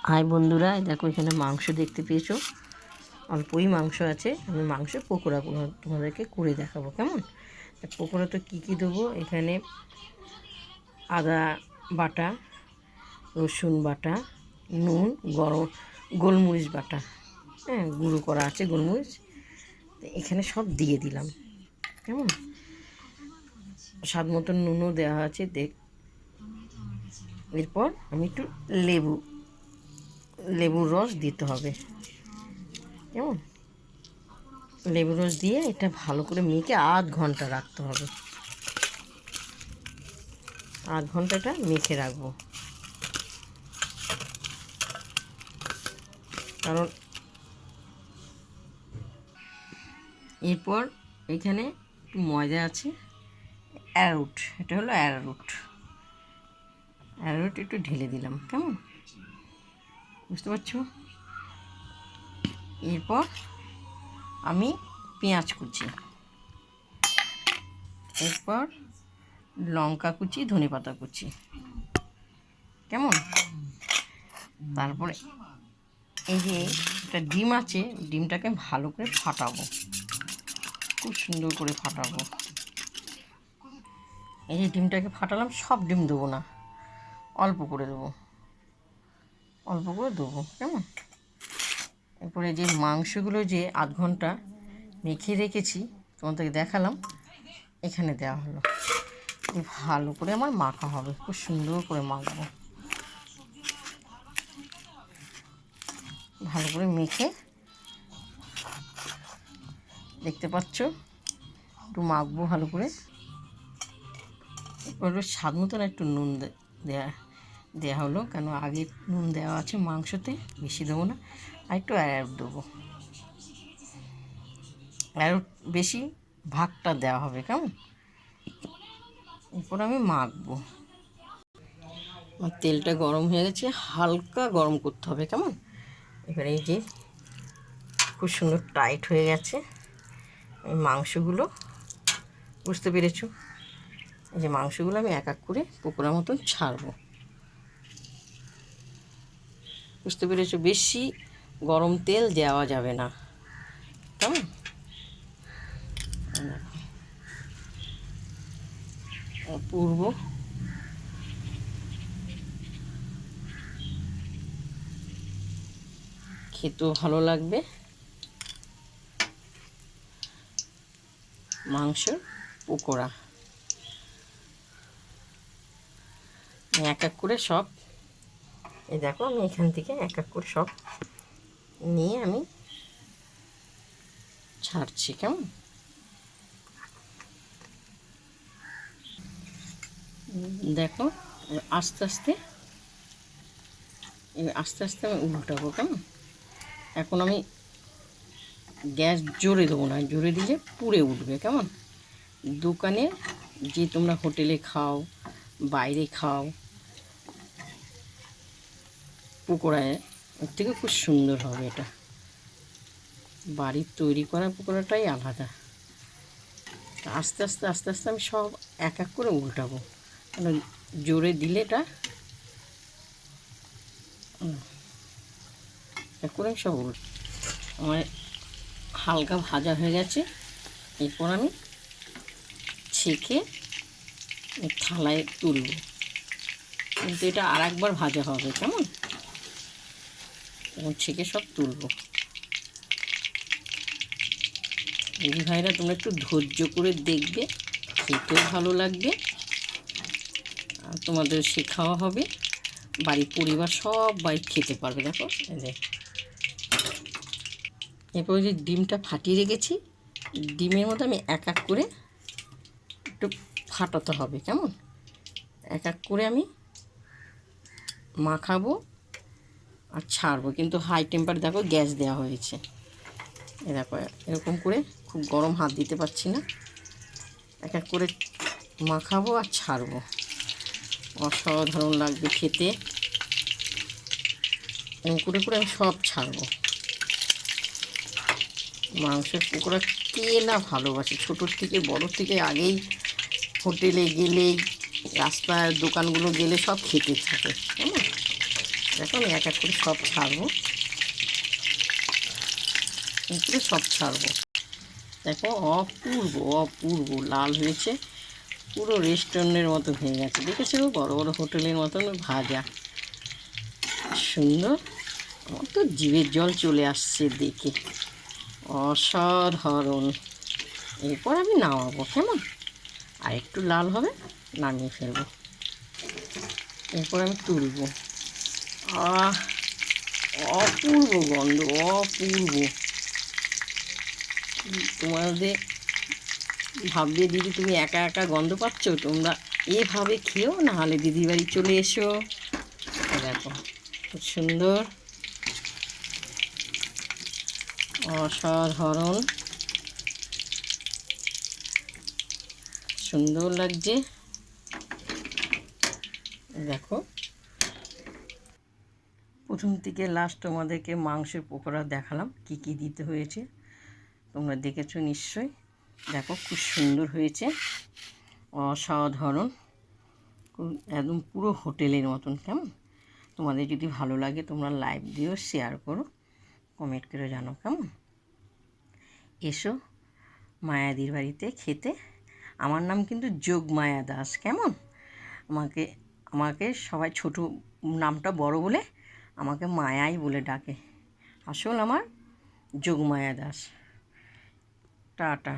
High বন্ধুরা, দেখো এখানে মাংস দেখতে পেয়েছো। অল্পই মাংস আছে। আমি মাংসের পকোড়া তোমাদেরকে করে দেখাবো, কেমন? পকোড়া তো কী কী দেবো এখানে: আদা বাটা, রসুন বাটা, নুন, গোলমরিচ বাটা, হ্যাঁ, গুঁড়ো করা আছে গোলমরিচ। এখানে সব দিয়ে দিলাম, কেমন? স্বাদ মতন নুনও দেওয়া আছে। এরপর আমি একটু লেবুর রস দিতে হবে, কেমন? লেবুর রস দিয়ে এটা ভালো করে মেখে আধ ঘন্টা রাখতে হবে। আধ ঘন্টাটা মেখে রাখবো, কারণ এরপর এখানে একটু ময়দা আছে, অ্যারারুট, এটা হলো অ্যারারুট একটু ঢেলে দিলাম, কেমন? বুঝতে পারছো? এরপর আমি পেঁয়াজ কুচি, এরপর লঙ্কা কুচি, ধনেপাতা কুচি, কেমন? তারপরে এই যে একটা ডিম আছে, ডিমটাকে ভালো করে ফাটাবো, খুব সুন্দর করে ফাটাবো। এই যে ডিমটাকে ফাটালাম, সব ডিম দেবো না, অল্প করে দেবো, কেমন? এরপরে যে মাংসগুলো যে আধ ঘন্টা মেখে রেখেছি তোমাদেরকে দেখালাম, এখানে দেওয়া হলো। ভালো করে আমার মাখা হবে, খুব সুন্দর করে মাখবো, ভালো করে মেখে, দেখতে পাচ্ছ, একটু মাখবো ভালো করে। এরপর স্বাদ মতন একটু নুন দেওয়া হলো, কেন আগে নুন দেওয়া আছে মাংসতে, বেশি দেবো না। আর একটু অ্যারারুট দেবো, অ্যারারুট বেশি ভাগটা দেওয়া হবে, কেমন? এরপর আমি মাখবো। আমার তেলটা গরম হয়ে গেছে, হালকা গরম করতে হবে, কেমন? এবারে এই যে খুব সুন্দর টাইট হয়ে গেছে মাংসগুলো, বুঝতে পেরেছো? এই যে মাংসগুলো আমি এক এক করে পকোড়ার মতন ছাড়বো, বুঝতে পেরেছো? বেশি গরম তেল দেওয়া যাবে না, কেমন? পূর্ব খেতেও ভালো লাগবে মাংসের পকোড়া। এক এক করে সব, এই দেখো আমি এখান থেকে এক এক করে সব নিয়ে আমি ছাড়ছি, কেমন? দেখো আস্তে আস্তে আমি উল্টাবো, কেমন? এখন আমি গ্যাস জোরে দেবো না, জোরে দিলে পুড়ে উঠবে, কেমন? দোকানে যে তোমরা হোটেলে খাও, বাইরে খাও, পকোড়ায় ওর থেকে খুব সুন্দর হবে এটা। বাড়ির তৈরি করা পকোড়াটাই আলাদা। আস্তে আস্তে আমি সব এক এক করে উল্টাবো, কারণ জোরে দিলে এটা এক করে সব আমার হালকা ভাজা হয়ে গেছে। এরপর আমি ছেঁকে থালায় তুলব, কিন্তু এটা আর একবার ভাজা হবে, কেমন? এবং ছেঁকে সব তুলব। দিদি ভাইরা তোমরা একটু ধৈর্য করে দেখবে, খেতেও ভালো লাগবে, আর তোমাদের শেখাও হবে, বাড়ির পরিবার সবাই খেতে পারবে। দেখো এই যে এরপর যে ডিমটা ফাটিয়ে রেখেছি, ডিমের মধ্যে আমি এক এক করে একটু ফাটাতে হবে, কেমন? এক এক করে আমি মাখাবো আর ছাড়বো, কিন্তু হাই টেম্পার, দেখো গ্যাস দেওয়া হয়েছে। এ দেখো এরকম করে, খুব গরম, হাত দিতে পারছি না। এক এক করে মাখাবো আর ছাড়বো, অসাধারণ লাগবে খেতে। এরকম করে করে আমি সব ছাড়বো। মাংসের পকোড়া কে না ভালোবাসে, ছোটোর থেকে বড়োর থেকে। আগেই হোটেলে গেলেই, রাস্তার দোকানগুলো গেলে সব খেতে থাকে, কেমন? দেখো আমি এক এক করে সব ছাড়বো, এরপরে সব ছাড়বো। দেখো অপূর্ব অপূর্ব লাল হয়েছে, পুরো রেস্টুরেন্টের মতো হয়ে গেছে। দেখেছো বড় বড় হোটেলের মতন ভাজা, সুন্দর। আমার তো জিভের জল চলে আসছে দেখে, অসাধারণ। এরপর আমি নামাবো, কেমন? আর একটু লাল হবে, নামিয়ে ফেলবো। এরপর আমি তুলবো। আহ, অপূর্ব গন্ধ, অপূর্ব। তোমাদের ভাববে দিদি তুমি একা একা গন্ধ পাচ্ছ, তোমরা এভাবে খেও, না হলে দিদির বাড়ি চলে এসো। দেখো খুব সুন্দর, অসাধারণ সুন্দর লাগছে। দেখো প্রথম থেকে লাস্ট তোমাদেরকে মাংসের পকোড়া দেখালাম কি কি দিতে হয়েছে, তোমরা দেখেছো নিশ্চয়ই। দেখো খুব সুন্দর হয়েছে, অসাধারণ, একদম পুরো হোটেলের মতন। কেমন? তোমাদের যদি ভালো লাগে তোমরা লাইক দিও, শেয়ার করো, কমেন্ট করে জানো কেমন। এসো মায়াদির বাড়িতে খেতে। আমার নাম কিন্তু যোগমায়া দাস, কেমন? আমাকে আমাকে সবাই ছোট নামটা বড় বলে আমাকে মায়াই বলে ডাকে। আসল আমার যোগমায়া দাস। টাটা।